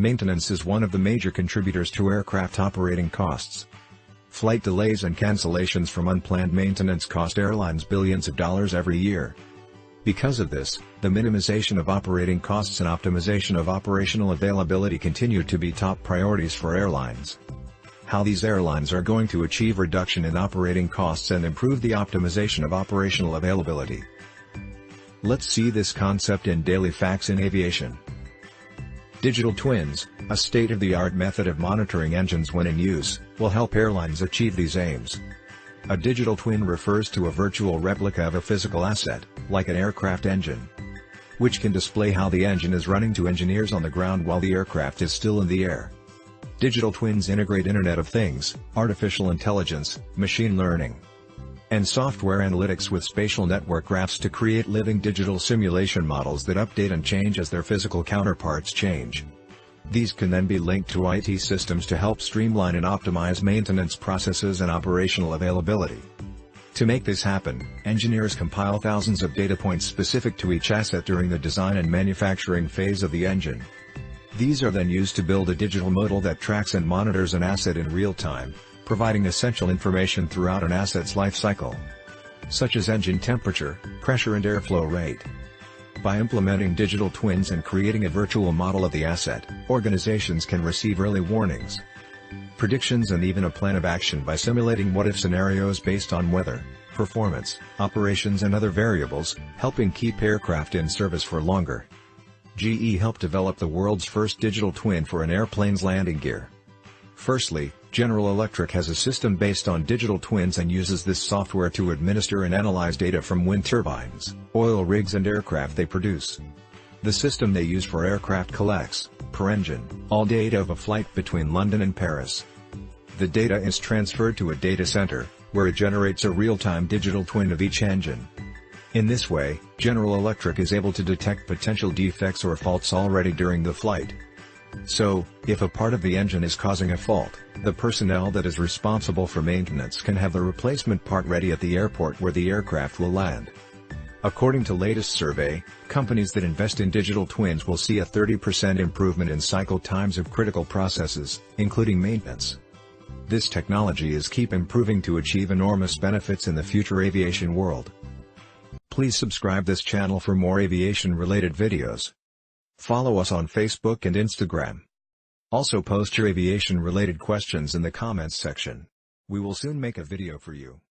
Maintenance is one of the major contributors to aircraft operating costs. Flight delays and cancellations from unplanned maintenance cost airlines billions of dollars every year. Because of this, the minimization of operating costs and optimization of operational availability continue to be top priorities for airlines. How these airlines are going to achieve reduction in operating costs and improve the optimization of operational availability. Let's see this concept in daily facts in aviation. Digital twins, a state-of-the-art method of monitoring engines when in use, will help airlines achieve these aims. A digital twin refers to a virtual replica of a physical asset, like an aircraft engine, which can display how the engine is running to engineers on the ground while the aircraft is still in the air. Digital twins integrate Internet of Things, artificial intelligence, machine learning, and software analytics with spatial network graphs to create living digital simulation models that update and change as their physical counterparts change. These can then be linked to IT systems to help streamline and optimize maintenance processes and operational availability. To make this happen, engineers compile thousands of data points specific to each asset during the design and manufacturing phase of the engine. These are then used to build a digital model that tracks and monitors an asset in real time, providing essential information throughout an asset's life cycle, such as engine temperature, pressure and airflow rate. By implementing digital twins and creating a virtual model of the asset, organizations can receive early warnings, predictions and even a plan of action by simulating what-if scenarios based on weather, performance, operations and other variables, helping keep aircraft in service for longer. GE helped develop the world's first digital twin for an airplane's landing gear. Firstly, General Electric has a system based on digital twins and uses this software to administer and analyze data from wind turbines, oil rigs and aircraft they produce. The system they use for aircraft collects, per engine, all data of a flight between London and Paris. The data is transferred to a data center, where it generates a real-time digital twin of each engine. In this way, General Electric is able to detect potential defects or faults already during the flight. So, if a part of the engine is causing a fault, the personnel that is responsible for maintenance can have the replacement part ready at the airport where the aircraft will land. According to latest survey, companies that invest in digital twins will see a 30% improvement in cycle times of critical processes, including maintenance. This technology is keep improving to achieve enormous benefits in the future aviation world. Please subscribe this channel for more aviation-related videos. Follow us on Facebook and Instagram. Also post your aviation-related questions in the comments section. We will soon make a video for you.